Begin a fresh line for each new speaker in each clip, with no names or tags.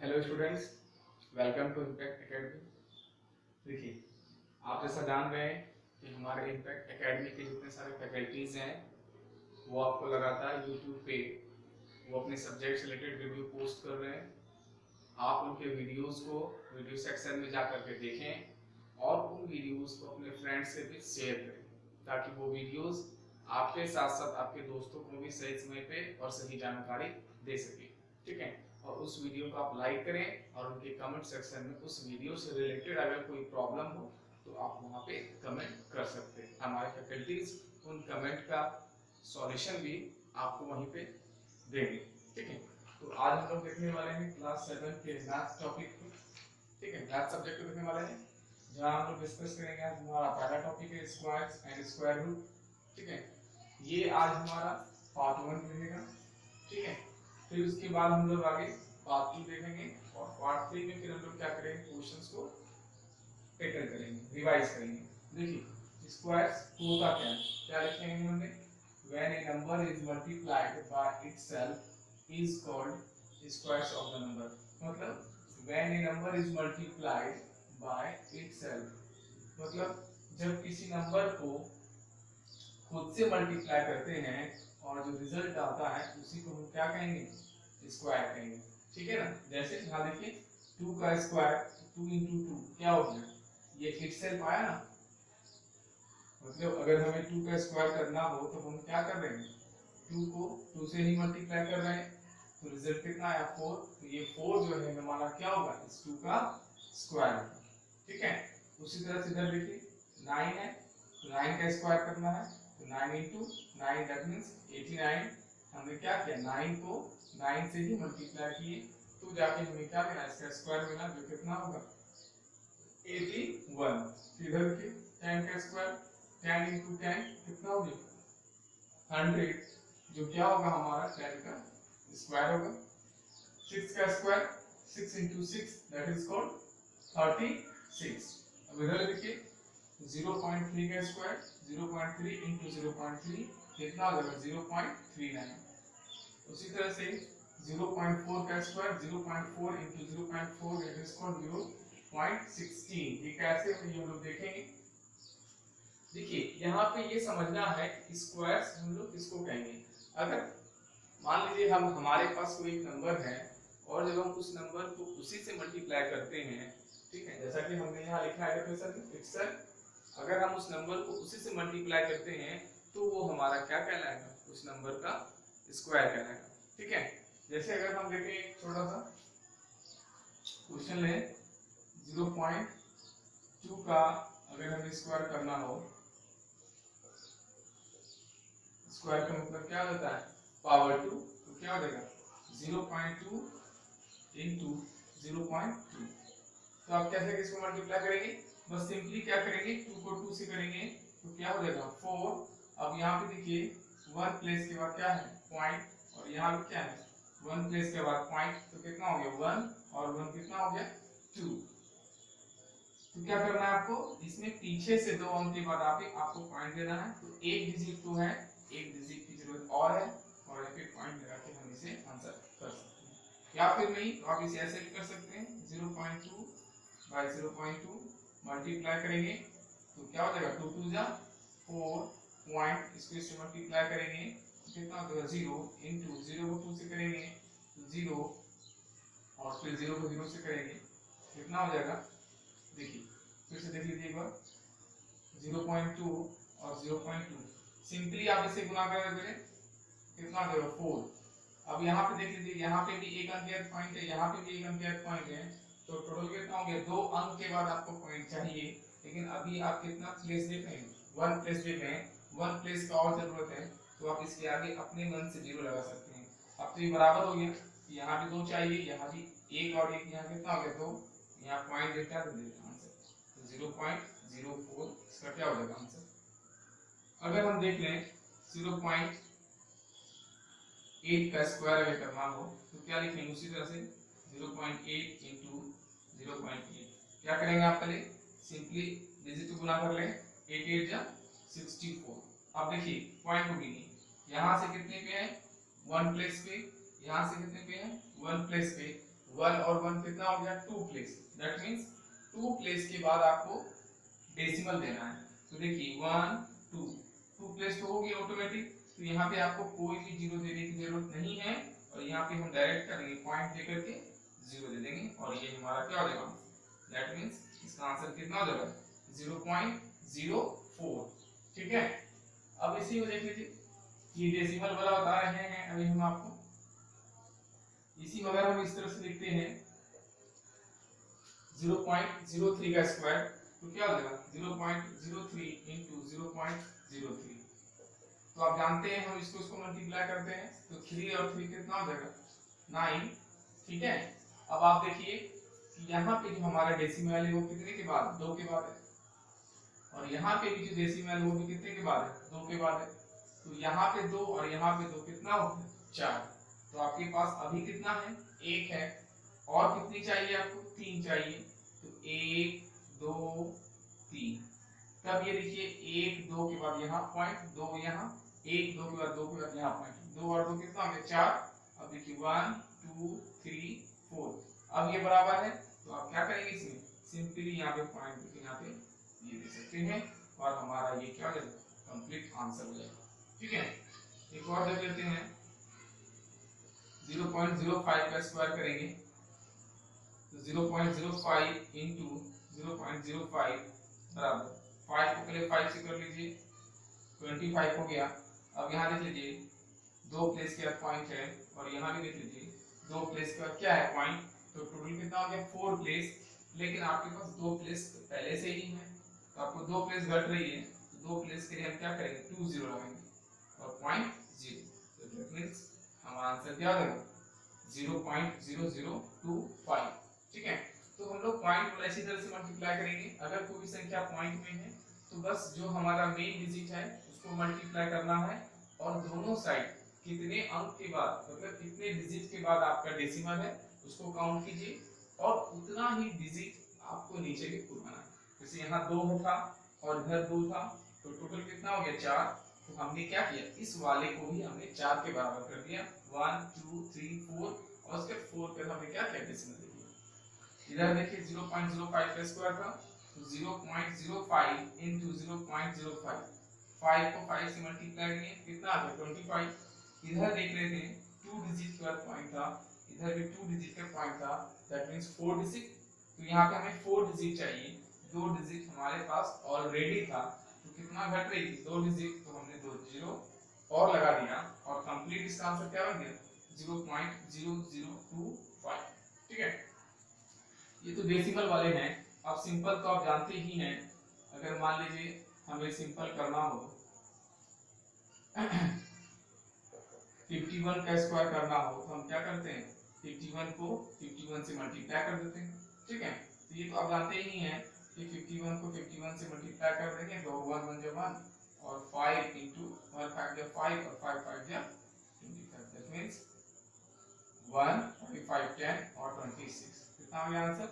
Hello students, welcome to Impact Academy. देखिए, आप जैसा जान रहे हैं कि हमारे इम्पैक्ट एकेडमी के जितने सारे फैकल्टीज़ हैं वो आपको लगातार यूट्यूब पे वो अपने सब्जेक्ट से रिलेटेड वीडियो पोस्ट कर रहे हैं। आप उनके वीडियोस को वीडियो सेक्शन में जा करके देखें और उन वीडियोस को अपने फ्रेंड्स से भी शेयर करें ताकि वो वीडियोस आपके साथ साथ आपके दोस्तों को भी सही समय पे और सही जानकारी दे सके। ठीक है, और उस वीडियो को आप लाइक करें और उनके कमेंट सेक्शन में उस वीडियो से रिलेटेड अगर कोई प्रॉब्लम हो तो आप वहाँ पे कमेंट कर सकते हैं। हमारे फैकल्टीज उन कमेंट का सॉल्यूशन भी आपको वहीं पे देंगे। ठीक है, तो आज हम लोग देखने वाले हैं क्लास 7 के मैथ्स टॉपिक को। ठीक है, मैथ्स सब्जेक्ट को देखने वाले हैं जहाँ हम लोग डिस्कस करेंगे। आज हमारा पहला टॉपिक है स्क्वायर्स एंड स्क्वायर रूट। ठीक है, ये आज हमारा पार्ट 1 रहेगा। ठीक है, फिर उसके बाद हम लोग आगे पार्ट 2 देखेंगे और पार्ट 3 में फिर हम लोग क्या करेंगे, क्वेश्चंस को टैकल करेंगे, रिवाइज करेंगे। देखिए, स्क्वायर्स होता क्या है, क्या लिखेंगे हमने, when a number is multiplied by itself is called squares of the number। मतलब when a number is multiplied by itself, मतलब जब किसी नंबर को खुद से मल्टीप्लाई करते हैं और जो रिजल्ट आता है उसी को हम क्या कहेंगे, स्क्वायर कहेंगे। ठीक है ना, जैसे यहाँ देखिए 2 का स्क्वायर 2 इंटू 2 क्या हो गया, ये इटसेल्फ आया ना। मतलब अगर हमें 2 का स्क्वायर करना हो तो हम क्या कर रहे हैं, 2 को 2 से ही मल्टीप्लाई कर रहे हैं तो रिजल्ट कितना आया 4। तो ये 4 जो है हमारा क्या होगा, इस 2 का स्क्वायर होगा। ठीक है, उसी तरह से इधर देखिए 9 है तो 9 का स्क्वायर करना है तो 9 इंटू 9 दैट मीन्स 89। हमने क्या किया, 9 को 9 से ही मल्टीप्लाई किए तो जाके हमें क्या मिला, इसका स्क्वायर मिला जो कितना होगा 81। इधर देखिए 10 का स्क्वायर 10 इंटू 10 कितना हो गया 100, जो क्या होगा हमारा 10 का स्क्वायर होगा। 6 का square 6 into 6 that is called 36। अब इधर देखिए 0.3 का स्क्वायर 0.3 इंटू 0.3 कितना हो जाएगा 0.39। उसी तरह से 0.4 का square 0.4 into 0.4 that is called 0.16। ये कैसे हम लोग देखेंगे। देखिए, यहाँ पे ये समझना है कि स्क्वायर्स हम लोग किसको कहेंगे। अगर मान लीजिए हम हमारे पास कोई एक नंबर है और जब हम उस नंबर को उसी से मल्टीप्लाई करते हैं, ठीक है, जैसा कि हमने यहाँ लिखा है डेफिनेशन, अगर हम उस नंबर को उसी से मल्टीप्लाई करते हैं तो वो हमारा क्या कहलाएगा, उस नंबर का स्क्वायर कहलाएगा। ठीक है, जैसे अगर हम देखें एक छोटा सा क्वेश्चन ले 0.2 का अगर हमें स्क्वायर करना हो, स्क्वायर का मतलब क्या होता है पावर 2, तो क्या हो जाएगा 0.2 इंटू 0.2। तो आप कैसे किसको मल्टीप्लाई करेंगे, बस सिंपली क्या करेंगे 2 को 2 से करेंगे तो क्या हो जाएगा 4। अब यहाँ पे देखिए 1 प्लेस के बाद क्या है पॉइंट और यहाँ पे क्या है 1 प्लेस के बाद पॉइंट, तो कितना हो गया 1 और 1 कितना हो गया 2। तो क्या करना है आपको, इसमें पीछे से 2 अंक के बाद आपको पॉइंट देना है। तो एक डिजिट तो है, एक डिजिट की जरूरत और है और यहाँ पे पॉइंट लगा के हम इसे आंसर कर सकते हैं। या फिर नहीं तो आप इसे ऐसे भी कर सकते हैं 0.2 बाय 0.2 मल्टीप्लाई करेंगे तो क्या हो जाएगा 2 2 जा 4 पॉइंट, इसको इससे मल्टीप्लाई करेंगे तो कितना हो जाएगा 0 इंटू 0 को 2 से करेंगे तो 0 और फिर 0 को 0 से करेंगे कितना हो जाएगा, देखिए फिर से देख लीजिए एक बार 0.2 और 0.2 सिंपली आप इसे गुना करेंगे कितना हो जाएगा 4। अब यहाँ पे देख लीजिए, यहाँ पे भी एक अंक का पॉइंट है, यहाँ पे भी एक अंक का पॉइंट है, तो टोटल कितना हो गया 2 अंक के बाद आपको पॉइंट चाहिए। लेकिन अभी आप कितना प्लेस देख रहे हैं 1 प्लेस देख रहे हैं, 1 प्लेस का और जरूरत है तो आप इसके आगे अपने मन से 0 लगा सकते हैं। अब तो ये बराबर हो गया, यहाँ भी 2 चाहिए, यहाँ भी 1 और 1 यहाँ कितना हो गया 2, यहाँ पॉइंट डेल्टा दे देगा आंसर, तो 0.04 इसका क्या हो जाएगा आंसर। अगर हम देख लें 0.8 का स्क्वायर अगर करना हो तो क्या लिखेंगे, उसी तरह से 0.8 इंटू 0.8 क्या करेंगे आप, पहले सिंपली डिजिट को गुना कर लें 8 8 जा 64। अब देखिए पॉइंट को गिनिए, यहाँ से कितने पे है 1 प्लेस पे, यहाँ से कितने पे है 1 प्लेस पे, 1 और 1 कितना हो गया 2 प्लेस, दैट मींस 2 प्लेस के बाद आपको डेसिमल देना है। तो देखिए 1 2 प्लेस तो होगी ऑटोमेटिक, तो यहाँ पे आपको कोई भी जीरो देने की जरूरत नहीं है और यहाँ पे हम डायरेक्ट करेंगे पॉइंट लेकर के जीरो दे देंगे और ये हमारा क्या हो जाएगा, दैट मींस इसका आंसर कितना हो जाएगा 0.04। ठीक है, अब इसी को देख लीजिए, ये डेसिमल वाला बता रहे हैं अभी हम आपको, इसी में अगर हम इस तरह से लिखते हैं 0.03 का स्क्वायर तो क्या हो जाएगा 0.03 इंटू 0.03। तो आप जानते हैं हम इसको मल्टीप्लाई करते हैं तो 3 और 3 कितना हो जाएगा 9। ठीक है, अब आप देखिए कि यहाँ पे जो हमारा डेसिमल है वो कितने के बाद 2 के बाद है और यहाँ पे भी जो डेसिमल है वो भी कितने के बाद है 2 के बाद है। तो यहाँ पे 2 और यहाँ पे 2 कितना हो गया 4। तो आपके पास अभी कितना है 1 है और कितनी चाहिए आपको 3 चाहिए, तो 1 2 3। तब ये देखिए 1 2 के बाद यहाँ पॉइंट 2 यहाँ 1 2 के बाद 2 के बाद यहाँ पॉइंट 2 और 2 कितना हो गया 4। अब देखिए 1 2 3 4, अब ये बराबर है तो आप क्या करेंगे इसमें सिंपली यहाँ पे पॉइंट देखिए यहाँ पे ये दे सकते हैं और हमारा ये क्या हो जाएगा कंप्लीट आंसर हो जाएगा। ठीक है, एक और देख लेते हैं 0.05 का स्क्वायर करेंगे तो 0.05 इंटू 0.05 बराबर 5 को पहले 5 से कर लीजिए 25 हो गया। अब यहाँ देख लीजिए 2 प्लेस के बाद पॉइंट है और यहाँ भी देख लीजिए 2 प्लेस के बाद क्या है पॉइंट, तो टोटल कितना हो गया 4 प्लेस, लेकिन आपके पास 2 प्लेस पहले से ही है तो आपको 2 प्लेस घट रही है तो 2 प्लेस के लिए हम क्या करेंगे 2 0 लगाएंगे और पॉइंट 0, तो दैट मींस हमारा आंसर क्या हो जाएगा 0.0025। ठीक है, तो हम लोग पॉइंट को इसी तरह से मल्टीप्लाई करेंगे। अगर कोई भी संख्या पॉइंट में है तो बस जो हमारा मेन डिजिट है उसको मल्टीप्लाई करना है और दोनों साइड कितने अंक के बाद मतलब कितने डिजिट के बाद आपका डेसिमल है उसको काउंट कीजिए और उतना ही डिजिट आपको नीचे भी पूरना है। जैसे यहाँ 2 था और इधर 2 था तो टोटल कितना हो गया 4, तो हमने क्या किया इस वाले को भी हमने 4 के बराबर कर दिया 1 2 3 4 और उसके 4 पे हमने क्या किया डेसिमल दे दिया। इधर देखिए 0.05 का स्क्वायर था तो 0.05 into 0.05 5 को 5 से मल्टीप्लाई करेंगे कितना आ गया 25। इधर देख रहे थे 2 डिजिट का पॉइंट था, इधर भी 2 डिजिट का पॉइंट था, दैट मींस 4 डिजिट, तो यहाँ पे हमें 4 डिजिट चाहिए, 2 डिजिट हमारे पास ऑलरेडी था तो कितना घट रही थी 2 डिजिट, तो हमने 2 जीरो और लगा दिया और कंप्लीट इसका आंसर क्या बन गया 0.0025। ठीक है, ये तो डेसिमल वाले हैं। अब सिंपल तो आप जानते ही हैं, अगर मान लीजिए हमें सिंपल करना हो 51 का स्क्वायर करना हो तो हम क्या करते हैं 51 को 51 से मल्टीप्लाई कर देते हैं। ठीक है, तो ये तो आप जानते ही हैं कि 51 को 51 से मल्टीप्लाई कर देंगे तो 1 1 जा 1 और 5 into 1 5 जा 5 और 5 5 जा 25, दैट मींस 1 25 10 और 26, कितना हो गया आंसर।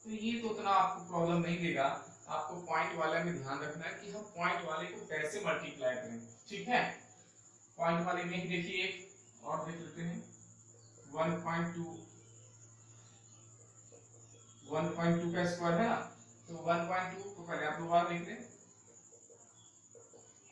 तो ये तो उतना आपको प्रॉब्लम नहीं देगा, आपको पॉइंट वाले में ध्यान रखना है कि हम पॉइंट वाले को कैसे मल्टीप्लाई करें। ठीक है, पॉइंट वाले में ही देखिए एक और देख लेते हैं 1.2 का स्क्वायर है ना, तो 1.2 को पहले आप दोबारा देख लें।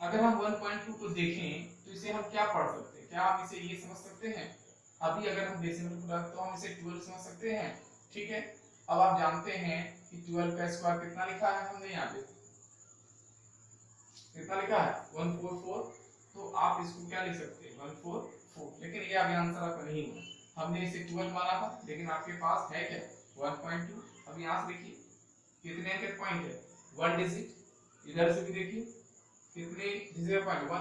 अगर हम 1.2 को देखें तो इसे हम क्या पढ़ सकते हैं, क्या हम इसे ये समझ सकते हैं, अभी अगर हम डेसिमल को रखते तो हम इसे 12 समझ सकते हैं। ठीक है, अब आप जानते हैं कि 12 का स्क्वायर कितना लिखा है हमने यहाँ पे कितना लिखा है 144, तो आप इसको क्या लिख सकते हैं 144, लेकिन ये अभी आंसर आपका नहीं हुआ, हमने इसे 12 माना था लेकिन आपके पास है क्या 1.2। अब यहाँ से देखिए कितने के पॉइंट है 1 डिजिट, इधर से भी देखिए कितने डिजिट पॉइंट 1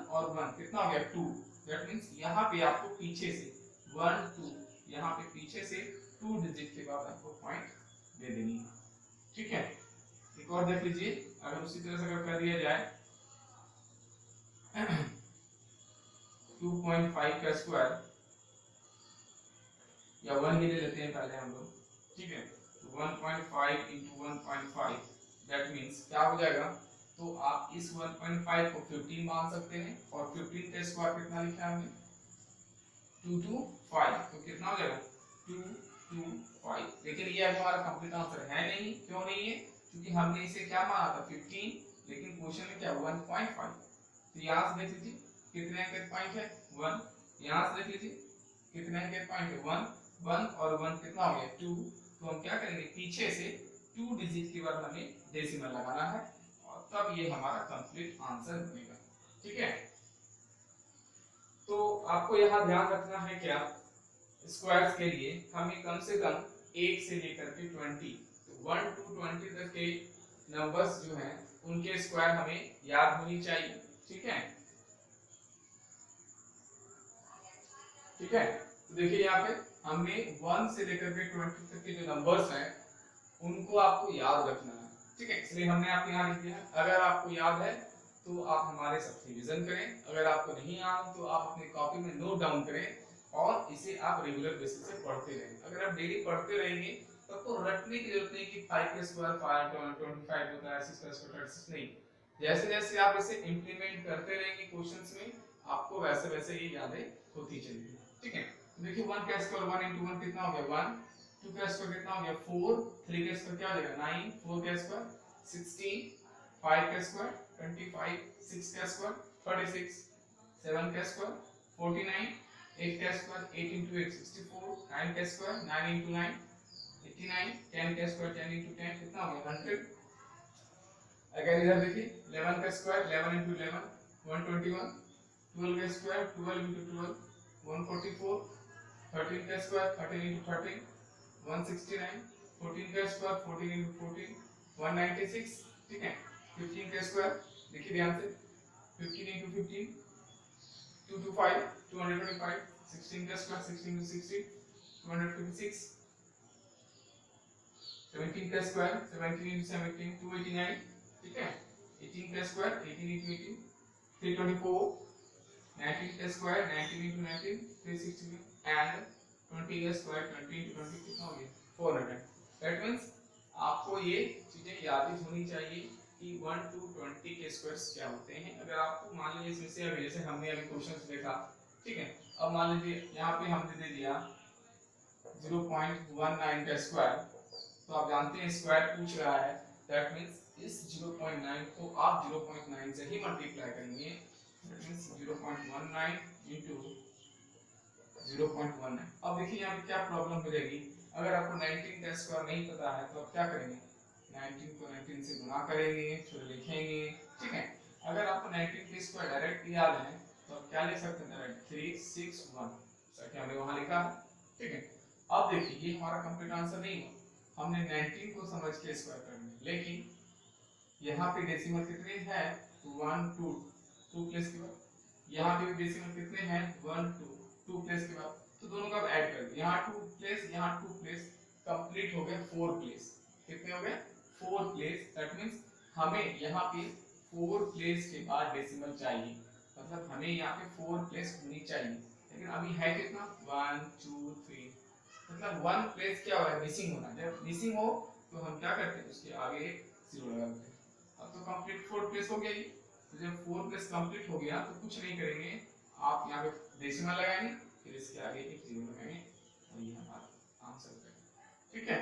और 1 कितना हो गया 2, दैट मींस यहाँ पे आपको पीछे से 1 2 यहाँ पे पीछे से 2 डिजिट के बाद आपको पॉइंट दे देनी है। ठीक है, एक और देख लीजिए, अगर उसी तरह से अगर कर दिया जाए 2.5 का स्क्वायर या 1 ही ले लेते हैं पहले हम लोग। ठीक है, तो 1.5 into 1.5 दैट मींस क्या हो जाएगा, तो आप इस 1.5 को 15 मान सकते हैं और 15 का स्क्वायर कितना लिखा है हमने 2 2 5, तो कितना हो जाएगा 225। लेकिन ये अब हमारा कंप्लीट आंसर है नहीं, क्यों नहीं है? क्योंकि हमने इसे क्या माना था 15, लेकिन क्वेश्चन में क्या 1.5। तो यहाँ से देख लीजिए कितने अंक पॉइंट है 1, यहाँ से देख लीजिए कितने अंक पॉइंट है 1, 1 और 1 कितना हो गया 2। तो हम क्या करेंगे, पीछे से 2 डिजिट के बाद हमें डेसिमल लगाना है और तब ये हमारा कंप्लीट आंसर बनेगा। ठीक है, तो आपको यहाँ ध्यान रखना है क्या, स्क्वायर्स के लिए हमें कम से कम 1 से लेकर के 20, तो 1 to 20 तक के नंबर्स जो हैं उनके स्क्वायर हमें याद होनी चाहिए। ठीक है, ठीक है, तो देखिए यहाँ पे हमने 1 से लेकर के 20 तक के जो नंबर्स हैं उनको आपको याद रखना है। ठीक है, इसलिए हमने आपको यहाँ लिख दिया। अगर आपको याद है तो आप हमारे साथ रिवीजन करें, अगर आपको नहीं याद तो आप अपनी कॉपी में नोट डाउन करें और इसे आप रेगुलर बेसिस से पढ़ते रहें। अगर आप डेली पढ़ते रहेंगे तो आपको रटने की जरूरत नहीं कि 5 का स्क्वायर 25 होता है, 6 का स्क्वायर 36 नहीं। जैसे जैसे आप इसे इंप्लीमेंट करते रहेंगे क्वेश्चंस में, आपको वैसे वैसे ये यादें होती चलेगी। ठीक है, देखिए 1 का स्क्वायर 1 into 1 कितना हो गया 1, 2 का स्क्वायर कितना हो गया 4, 3 का स्क्वायर क्या हो जाएगा 9, 4 का स्क्वायर 16, 5 का स्क्वायर 25, 6 का स्क्वायर 36, 7 का स्क्वायर 49, 8 का स्क्वायर 8 into 8 64, 9 का स्क्वायर 9 into 9 89, 10 का स्क्वायर 10 into 10 कितना हो गया 100। अगर इधर देखिए 11 का स्क्वायर 11 into 11 121, 12 का स्क्वायर 12 into 12 144, 13 का स्क्वायर 13 into 13 169, 14 का स्क्वायर 14 into 14 196। ठीक है, 15 का स्क्वायर देखिए ध्यान से 15 into 15 225 225, 16 का स्क्वायर 16 into 16 256, 17 का स्क्वायर 17 into 17 289। ठीक है, 18 का स्क्वायर 18 into 18 324, 19 का स्क्वायर 19 into 19 360 एंड 20 का स्क्वायर 20 into 20 कितना हो गया 400। दैट मींस आपको ये चीजें याद होनी चाहिए कि 1 to 20 के स्क्वायर्स क्या होते हैं। अगर आपको मान लीजिए इसमें से अभी जैसे हमने अभी क्वेश्चंस देखा, ठीक है, अब मान लीजिए यहाँ पे हमने दे दिया 0.19 का स्क्वायर, तो आप जानते हैं स्क्वायर पूछ रहा है, दैट मींस इस 0.9 को आप 0.9 से ही मल्टीप्लाई करेंगे। That means 0.19 into 0.19। अब देखिए यहाँ पे क्या प्रॉब्लम हो जाएगी, अगर आपको 19 का स्क्वायर नहीं पता है तो आप क्या करेंगे, 19 को 19 से गुणा करेंगे फिर लिखेंगे। ठीक है, अगर आपको 19 के स्क्वायर डायरेक्ट याद है तो आप क्या लिख सकते हैं, डायरेक्ट 361, सर हमने वहां लिखा है। ठीक है, अब देखिए ये हमारा कंप्लीट आंसर नहीं है, हमने 19 को समझ के स्क्वायर करना है, लेकिन यहाँ पे डेसिमल कितने हैं 1 2 2 प्लेस के बाद, यहाँ पे डेसिमल कितने हैं 1 2 2 प्लेस के बाद, तो दोनों का ऐड कर दिया, यहाँ 2 प्लेस यहाँ 2 प्लेस, कंप्लीट हो गया 4 प्लेस। कितने हो गए 4 प्लेस। दैट मींस हमें यहाँ पे 4 प्लेस के बाद डेसिमल चाहिए, मतलब हमें यहाँ पे 4 प्लेस होनी चाहिए, लेकिन अभी है कितना 1 2 3, मतलब 1 प्लेस क्या हो रहा है मिसिंग होना। जब मिसिंग हो तो हम क्या करते हैं उसके आगे एक 0 लगा देते हैं। अब तो कंप्लीट 4 प्लेस हो गया ये, तो जब 4 प्लेस कंप्लीट हो गया तो कुछ नहीं करेंगे, आप यहाँ पे डेसिमल लगाएंगे फिर इसके आगे एक 0 लगाएंगे और ये हमारा आंसर हो जाएगा। ठीक है,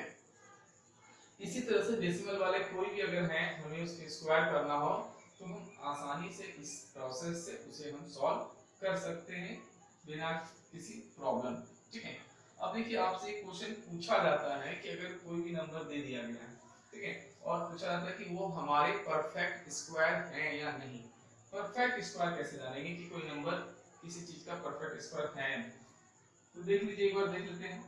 इसी तरह से डेसिमल वाले कोई भी अगर हैं हमें उसके स्क्वायर करना हो तो हम आसानी से इस प्रोसेस से उसे हम सॉल्व कर सकते हैं बिना किसी प्रॉब्लम। ठीक है, अब देखिए आपसे एक क्वेश्चन पूछा जाता है कि अगर कोई भी नंबर दे दिया गया है, ठीक है, और पूछा जाता है कि वो हमारे परफेक्ट स्क्वायर है या नहीं। परफेक्ट स्क्वायर कैसे जानेंगे कि कोई नंबर किसी चीज का परफेक्ट स्क्वायर है नहीं, तो देख लीजिए एक बार देख लेते हैं।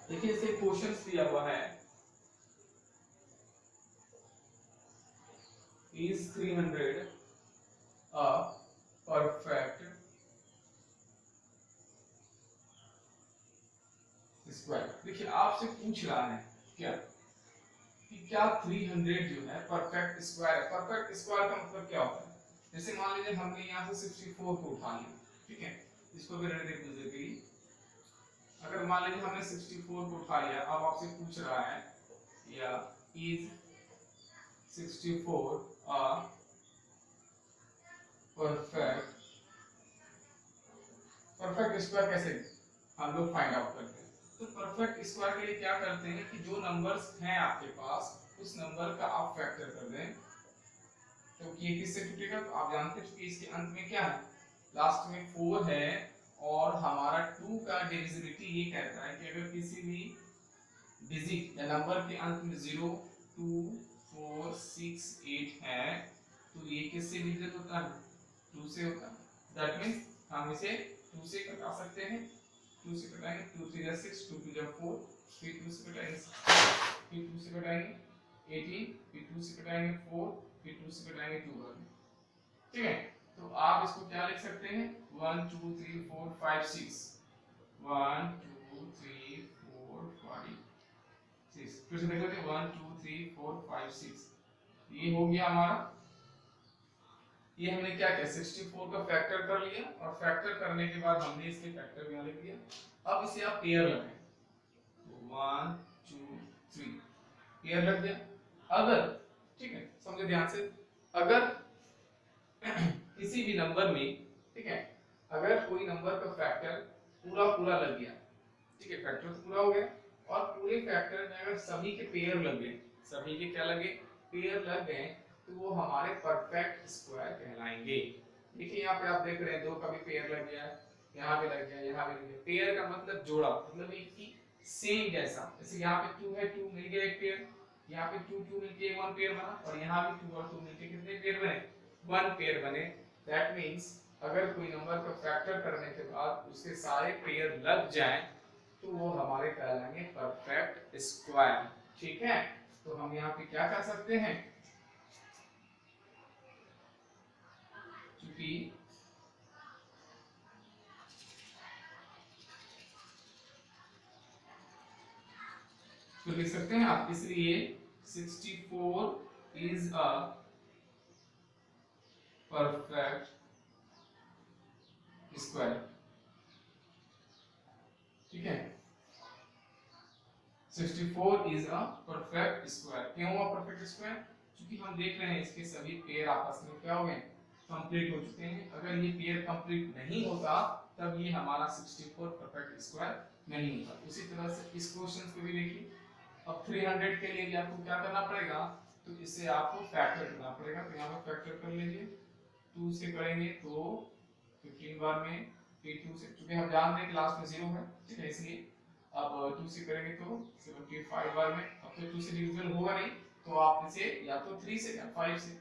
देखिए इसे क्वेश्चंस दिया हुआ है, is 300 a perfect स्क्वायर। देखिए आपसे पूछ रहा है क्या कि क्या 300 जो है परफेक्ट स्क्वायर है। परफेक्ट स्क्वायर का मतलब क्या होता है, जैसे मान लीजिए हमने यहाँ से 64 को उठा लिया, ठीक है, इसको भी रहने देंगे। अगर मान लीजिए हमने 64 को उठा लिया, अब आपसे पूछ रहा है या is 64 a perfect perfect square कैसे हम लोग फाइंड आउट करते हैं? तो परफेक्ट स्क्वायर के लिए क्या करते हैं कि जो नंबर्स हैं आपके पास उस नंबर का आप फैक्टर कर दें, तो ये किससे टूटेगा? तो आप जानते हैं कि इसके अंत में क्या है, लास्ट में 4 है और हमारा 2 का डिविजिबिलिटी ये कहता है कि अगर किसी भी डिजिट या नंबर के अंत में 0, 2, 4, 6, 8 है तो ये किससे डिविजिबल होता है? 2 से होता है। दैट मींस हम इसे 2 से कटा सकते हैं, 2 से कटाएंगे, 2 3 6, 2 2 4, फिर 2 से कटाएंगे 6, फिर 2 से कटाएंगे 18, फिर 2 से कटाएंगे 4, फिर 2 से कटाएंगे 2 बार। ठीक है, तो आप इसको क्या लिख सकते हैं? 1 2 3 4 5 6, 1 2 3 4 5 6, फिर से देख लेते हैं 1 2 3 4 5 6, ये हो गया हमारा। ये हमने क्या किया, 64 का फैक्टर कर लिया और फैक्टर करने के बाद हमने इसके फैक्टर यहाँ लिख दिया। अब इसे आप पेयर लगाएं, तो 1 2 3 पेयर लग गया। अगर, ठीक है समझे ध्यान से, अगर किसी भी नंबर में, ठीक है, अगर कोई नंबर का फैक्टर पूरा लग गया, ठीक है, फैक्टर तो पूरा हो गया और पूरे फैक्टर में अगर सभी के पेयर लग गए, सभी के क्या लगे, पेयर लग गए, तो वो हमारे परफेक्ट स्क्वायर कहलाएंगे। देखिए यहाँ पे आप देख रहे हैं 2 का भी पेयर लग गया, यहाँ भी लग गया, यहाँ भी लग गया। पेयर का मतलब जोड़ा, मतलब एक ही सेम जैसा। जैसे यहाँ पे 2 है, 2 मिल गया एक पेयर, यहाँ पे 2 2 मिलके 1 पेयर बना और यहाँ भी 2 और 2 मिलके कितने पेयर बने? 1 पेयर बने। दैट मींस अगर कोई नंबर का फैक्टर करने के बाद उसके सारे पेयर लग जाएं तो वो हमारे कहलाएंगे परफेक्ट स्क्वायर। ठीक है, तो हम यहाँ पे क्या कर सकते हैं, क्योंकि तो लिख सकते हैं आप, इसलिए 64 इज अ परफेक्ट स्क्वायर। ठीक है, 64 इज अ परफेक्ट स्क्वायर। क्यों हुआ परफेक्ट स्क्वायर? क्योंकि हम देख रहे हैं इसके सभी पेयर आपस में क्या हो गए, कंप्लीट हो चुके हैं। अगर ये पेयर कंप्लीट नहीं होता तब ये हमारा 64 परफेक्ट स्क्वायर नहीं होता। उसी तरह से इस क्वेश्चन को भी देखिए। अब 300 के लिए भी आपको क्या करना पड़ेगा, तो इससे आपको फैक्टर करना पड़ेगा। तो यहाँ पे फैक्टर कर लीजिए, 2 से करेंगे तो 15 बार में, फिर 2 से, क्योंकि हम जानते हैं कि लास्ट में 0 है, ठीक है, इसलिए अब 2 से करेंगे तो 75 बार में। अब तो 2 से डिविजन होगा नहीं तो आप इसे या तो 3 से या 5 से।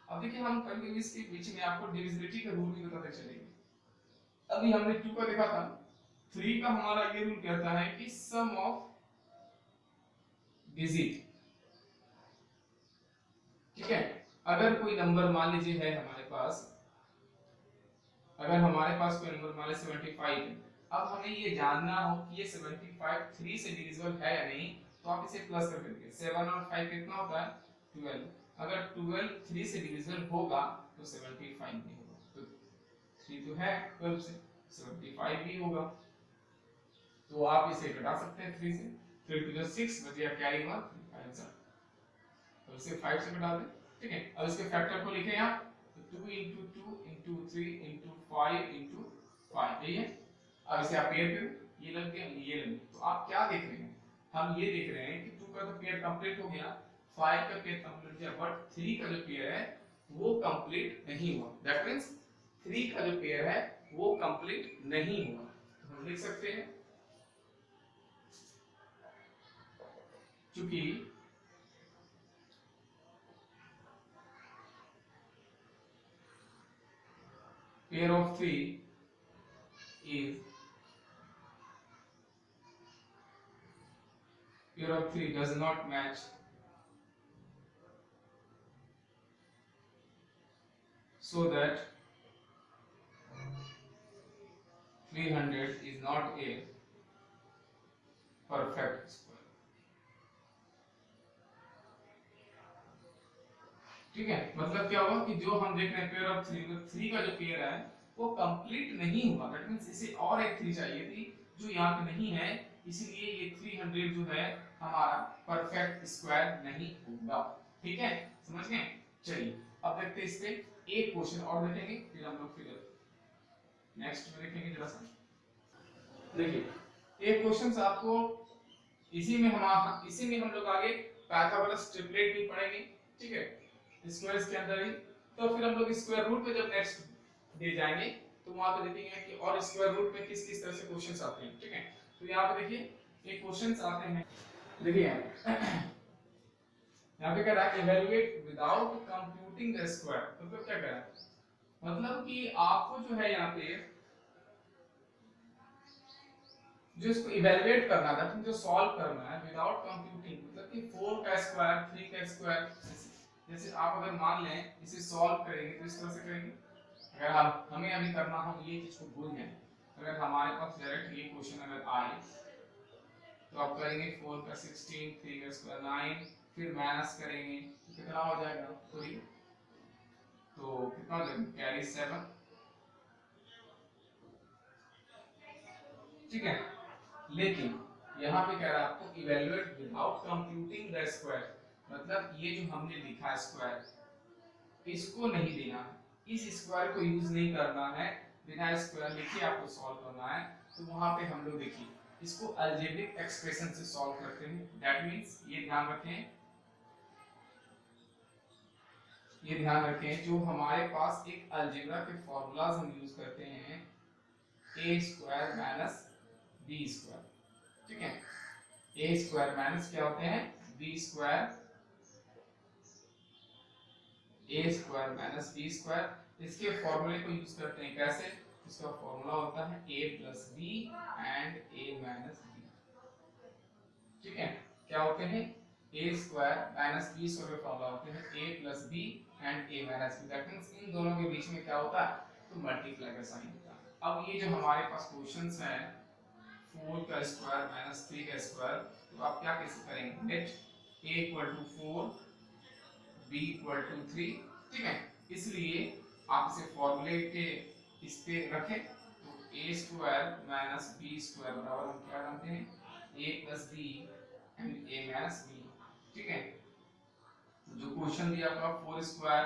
अब देखिए हम कभी इसके बीच में आपको डिविजिबिलिटी का रूल भी बताते चलेंगे। अभी हमने 2 का देखा था, 3 का हमारा ये रूल कहता है कि सम ऑफ डिजिट, ठीक है, अगर कोई नंबर मान लीजिए है हमारे पास, अगर हमारे पास कोई नंबर मान लीजिए 75 है, अब हमें ये जानना हो कि ये 75 3 से डिविजिबल है या नहीं, तो आप इसे प्लस कर देंगे। 7 और 5 कितना होता है? 12। अगर 12 3 से डिविजिबल होगा तो 75 भी होगा, तो 3 तो है 12 से, 75 भी होगा। तो आप इसे घटा सकते हैं 3 से, 3 to the 6 बचा कैरी 1, आंसर। तो इसे 5 से घटा दें, ठीक है। अब इसके फैक्टर को लिखें आप, तो 2 into 2 into 3 into 5 into 5, ठीक है। अब इसे आप पेयर करें, ये लग गया, ये लग गया। तो आप क्या देख रहे हैं, हम ये देख रहे हैं कि 2 का तो पेयर कंप्लीट हो गया, 5 का पेयर कंप्लीट हो गया, बट 3 का जो पेयर है वो कंप्लीट नहीं हुआ। दैट मींस 3 का जो पेयर है वो कंप्लीट नहीं हुआ। तो हम लिख सकते हैं क्योंकि pair of 3 does not match, so that 300 is not a perfect square। ठीक है, मतलब क्या हुआ कि जो हम देख रहे हैं पेयर ऑफ 3, तो 3 का जो पेयर है वो कंप्लीट नहीं हुआ। दैट मींस इसे और एक 3 चाहिए थी जो यहाँ पे नहीं है, इसीलिए ये 300 जो है हमारा परफेक्ट स्क्वायर नहीं होगा। ठीक है, समझ गए? चलिए अब देखते हैं इस पे एक क्वेश्चन और देखेंगे, फिर हम लोग फिर नेक्स्ट में देखेंगे जरा सा। देखिए एक क्वेश्चन आपको इसी में हम लोग आगे पाइथागोरस ट्रिपलेट भी पढ़ेंगे, ठीक है, स्क्वायर्स के अंदर ही। तो फिर हम लोग स्क्वायर रूट पे जब नेक्स्ट डे जाएंगे तो वहां पे देखेंगे कि और स्क्वायर रूट में किस किस तरह से क्वेश्चंस आते हैं, ठीक है। तो यहाँ पे देखिए एक क्वेश्चंस आते हैं, देखिए यहाँ पे कह रहा है evaluate without computing the square. मतलब क्या कह रहा है, मतलब कि आपको जो है यहाँ पे जो इसको इवैल्यूएट करना था, जो सॉल्व करना है विदाउट कंप्यूटिंग, मतलब कि 4 का स्क्वायर 3 का स्क्वायर, जैसे आप अगर मान लें इसे सॉल्व करेंगे तो इस तरह से करेंगे। अगर हम हमें अभी करना हो ये चीज को भूल जाए, अगर हमारे पास डायरेक्ट ये क्वेश्चन अगर आए तो आप करेंगे 4 का 16, 3 का स्क्वायर 9, फिर माइनस करेंगे तो कितना हो जाएगा 3, तो कितना हो जाएगा कैरी 7, ठीक है। लेकिन यहाँ पे कह रहा है आपको evaluate without computing the square, मतलब ये जो हमने लिखा स्क्वायर इसको नहीं देना है, इस स्क्वायर को यूज नहीं करना है, बिना स्क्वायर लिखे आपको सॉल्व करना है। तो वहां पे हम लोग देखिए इसको अलजेब्रिक एक्सप्रेशन से सॉल्व करते हैं। दैट मींस ये ध्यान रखें जो हमारे पास एक अलजेब्रा के फॉर्मूलाज हम यूज करते हैं a square minus b square, ठीक है। a स्क्वायर माइनस क्या होते हैं b square, a square minus b square, इसके फॉर्मूले को यूज करते हैं कैसे, इसका फॉर्मूला होता है a plus b and a minus b, ठीक है। क्या होते हैं a square minus b square के फॉर्मूला होते हैं a plus b and a minus b। That means इन दोनों के बीच में क्या होता है तो मल्टीप्लाई का साइन होता है। अब ये जो हमारे पास क्वेश्चंस हैं 4 का स्क्वायर माइनस 3 का स्क्वायर, तो आप क्या कैसे करेंगे, let a equal to 4 b equal to 3, ठीक है। इसलिए आप इसे फॉर्मूले के इस पे रखें तो a square minus b square बराबर हम क्या जानते हैं a plus b and a minus b, ठीक है। जो क्वेश्चन दिया आपका 4 स्क्वायर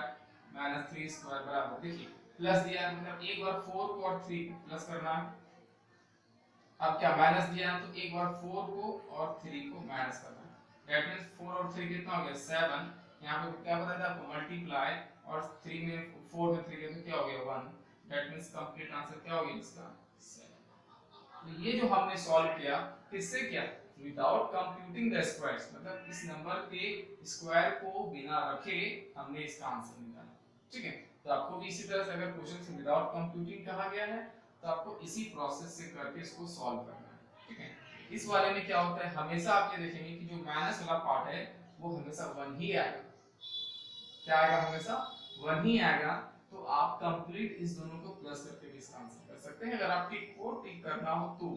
माइनस 3 स्क्वायर बराबर, देखिए प्लस दिया है मतलब एक बार 4 को और 3 को प्लस करना है, अब क्या माइनस दिया है तो एक बार 4 को और 3 को माइनस करना है। दैट मींस 4 और 3 कितना हो गया 7, यहाँ पे क्या बताया था आपको मल्टीप्लाई, और 3 में 4 में 3 के तो क्या हो गया 1, दैट मींस कंप्लीट आंसर क्या हो गया इसका 7। तो ये जो हमने सॉल्व किया किससे किया, विदाउट कंप्यूटिंग द स्क्वायर्स, मतलब इस नंबर के स्क्वायर को बिना रखे हमने इसका आंसर निकाला, ठीक है। तो आपको भी इसी तरह से अगर क्वेश्चन से विदाउट कंप्यूटिंग कहा गया है तो आपको इसी प्रोसेस से करके इसको सॉल्व करना है, ठीक है। इस वाले में क्या होता है हमेशा आप ये देखेंगे कि जो माइनस वाला पार्ट है वो हमेशा 1 ही आएगा, क्या आएगा हमेशा 1 ही आएगा। तो आप कंप्लीट इस दोनों को प्लस करके भी इसका आंसर कर सकते हैं। अगर आप टिक को टिक करना हो तो,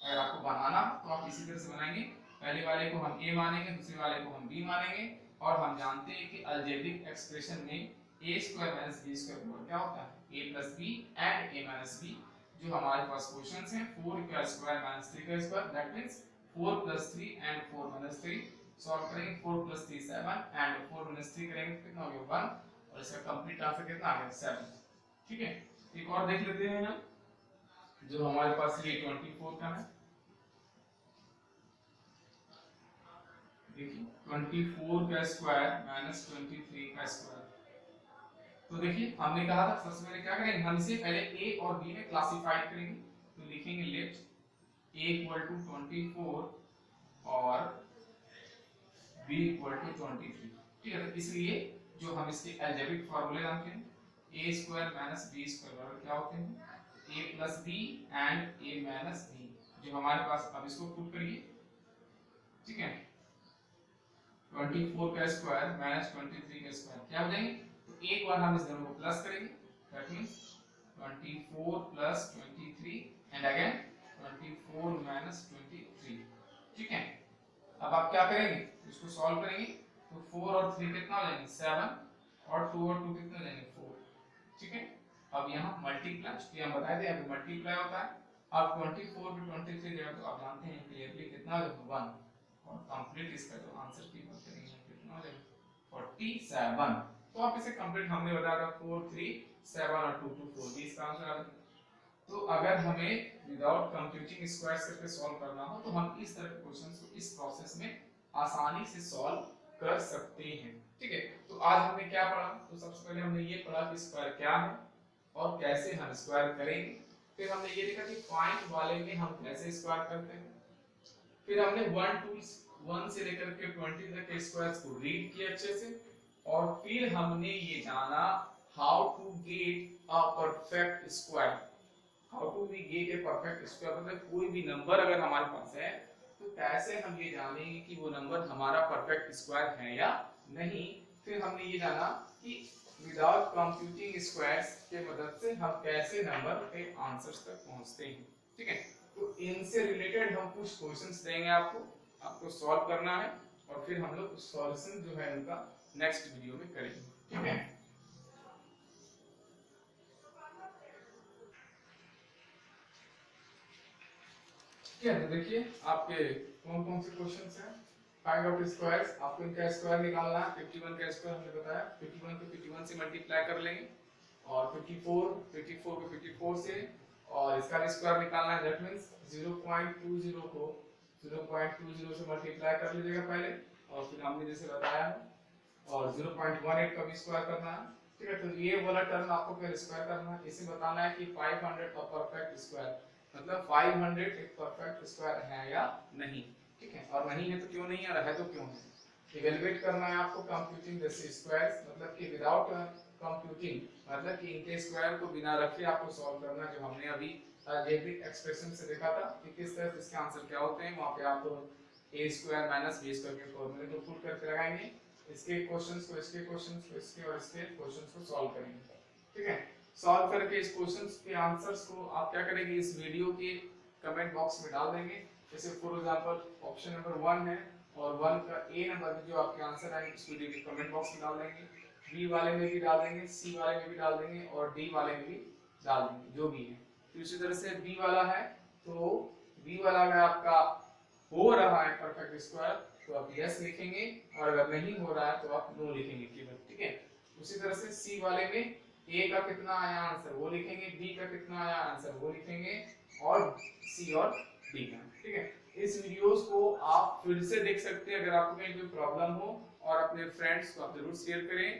अगर आपको बनाना हो तो आप इसी तरह से बनाएंगे, पहले वाले को हम a मानेंगे, दूसरे वाले को हम b मानेंगे, और हम जानते हैं कि अलजेब्रिक एक्सप्रेशन में a square minus b square बराबर क्या होता है a plus b and a minus b। जो हमारे पास क्वेश्चंस हैं 4 का स्क्वायर माइनस 3 का square, that means 4 plus 3 and 4 minus 3, solve करेंगे 4 प्लस 3 7 एंड 4 माइनस 3 करेंगे तो कितना हो गया 1, और इसका कंप्लीट आंसर कितना आ गया 7, ठीक है। एक और देख लेते हैं हम जो हमारे पास ये 24 का है, देखिए 24 का स्क्वायर माइनस 23 का स्क्वायर। तो देखिए हमने कहा था सबसे पहले क्या करेंगे, हम इसे पहले a और b में क्लासिफाइड करेंगे, तो लिखेंगे लेट a इक्वल टू 24 और b इक्वल टू 23, ठीक है। तो इसलिए जो हम इसके अलजेब्रिक फार्मूले जानते हैं a square minus b square बराबर क्या होते हैं a plus b and a minus b, जो हमारे पास, अब इसको पुट करिए, ठीक है। 24 का स्क्वायर माइनस 23 का स्क्वायर क्या हो जाएंगे, तो एक बार हम इस दोनों को प्लस करेंगे, that means 24 plus 23 and again 24 minus 23, ठीक है। अब आप क्या करेंगे, इसको सॉल्व करेंगे तो 4 और 3 कितना हो जाएंगे 7, और 2 और 2 कितना हो जाएंगे 4, ठीक है। अब यहाँ मल्टीप्लाई, चूंकि हम बताए थे यहाँ पे मल्टीप्लाई होता है, अब 24 पे 23 दिया तो आप जानते हैं क्लियरली कितना हो जाएगा 1, और कंप्लीट इसका जो आंसर की बात करेंगे कितना हो जाएगा 47। तो आप इसे कंप्लीट हमने बताया था 4 3 7 और 2 2 4, भी इसका आंसर आ जाएगा। तो अगर हमें विदाउट कंप्यूटिंग स्क्वायर्स करके सॉल्व करना हो तो हम इस तरह के क्वेश्चंस को इस प्रोसेस में आसानी से सॉल्व कर सकते हैं। ठीक है, तो आज हमने क्या पढ़ा? तो सबसे पहले हमने ये पढ़ा कि स्क्वायर क्या है और कैसे हम स्क्वायर करेंगे। फिर हमने ये देखा कि पॉइंट वाले में हम कैसे स्क्वायर करते हैं। फिर हमने 1 से लेकर के 20 तक के स्क्वायर्स को रीड किया अच्छे से, और फिर हमने ये जाना how to get a perfect square. How to we get a perfect square, मतलब कोई भी नंबर अगर हमारे पास है तो कैसे हम ये जानेंगे कि वो नंबर हमारा परफेक्ट स्क्वायर है या नहीं। फिर हमने ये जाना कि विदाउट कंप्यूटिंग स्क्वायर्स के मदद से हम कैसे नंबर के आंसर्स तक पहुंचते हैं। ठीक है, तो इनसे रिलेटेड हम कुछ क्वेश्चंस देंगे आपको सॉल्व करना है, और फिर हम लोग सॉल्यूशन जो है उनका नेक्स्ट वीडियो में करेंगे। ठीक है, ठीक है, तो देखिए आपके कौन कौन से क्वेश्चंस हैं। फाइंड आउट स्क्वायर्स, आपको इनका स्क्वायर निकालना है। 51 का स्क्वायर हमने बताया, 51 को 51 से मल्टीप्लाई कर लेंगे, और 54 को 54 से, और इसका स्क्वायर निकालना है। दैट मींस 0.20 को 0.20 से मल्टीप्लाई कर लीजिएगा पहले, और फिर हमने जैसे बताया है, और 0.18 का भी स्क्वायर करना है। ठीक है, तो ये वाला टर्म आपको फिर स्क्वायर करना है। इसे बताना है कि 500 का परफेक्ट स्क्वायर, मतलब 500 एक परफेक्ट स्क्वायर है या नहीं। ठीक है, और नहीं है तो क्यों नहीं है, और है तो क्यों है। इवैल्यूएट करना है आपको कंप्यूटिंग दिस स्क्वायर्स, मतलब कि विदाउट कंप्यूटिंग, मतलब कि इनके स्क्वायर को बिना रखे आपको सॉल्व करना है, जो हमने अभी अलजेब्रिक एक्सप्रेशन से देखा था कि किस तरह से इसके आंसर क्या होते हैं। वहां पे आप a square minus b square के फॉर्मूले को पुट करके लगाएंगे, इसके क्वेश्चंस को, इसके क्वेश्चंस को, इसके और इसके क्वेश्चंस को सॉल्व करेंगे। ठीक है, सॉल्व करके इस क्वेश्चंस के आंसर्स को आप क्या करेंगे, इस वीडियो के कमेंट बॉक्स में डाल देंगे। जैसे फॉर एग्जांपल ऑप्शन नंबर 1 है, और 1 का ए नंबर में जो आपके आंसर आएंगे उस वीडियो के कमेंट बॉक्स में डाल देंगे। बी वाले में भी डाल देंगे, सी वाले में भी डाल देंगे, और डी वाले में भी डाल देंगे, जो भी है। तो इसी तरह से बी वाला है, तो बी वाला अगर आपका हो रहा है परफेक्ट स्क्वायर तो आप यस लिखेंगे, और अगर नहीं हो रहा है तो आप नो लिखेंगे केवल। ठीक है, उसी तरह से सी वाले में ए का कितना आया आंसर वो लिखेंगे, बी का कितना आया आंसर वो लिखेंगे, और सी और डी का। ठीक है, इस वीडियोस को आप फिर से देख सकते हैं अगर आपको कहीं कोई प्रॉब्लम हो, और अपने फ्रेंड्स को आप जरूर शेयर करें।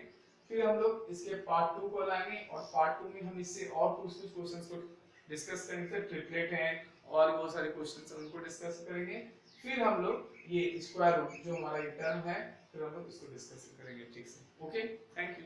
फिर हम लोग इसके पार्ट 2 को लाएंगे, और पार्ट 2 में हम इससे और कुछ क्वेश्चंस को डिस्कस करेंगे। ट्रिपलेट हैं और बहुत सारे क्वेश्चंस हैं उनको डिस्कस करेंगे। फिर हम लोग ये स्क्वायर रूट जो हमारा ये टर्म है, फिर हम लोग इसको डिस्कस करेंगे ठीक से। Okay, thank you.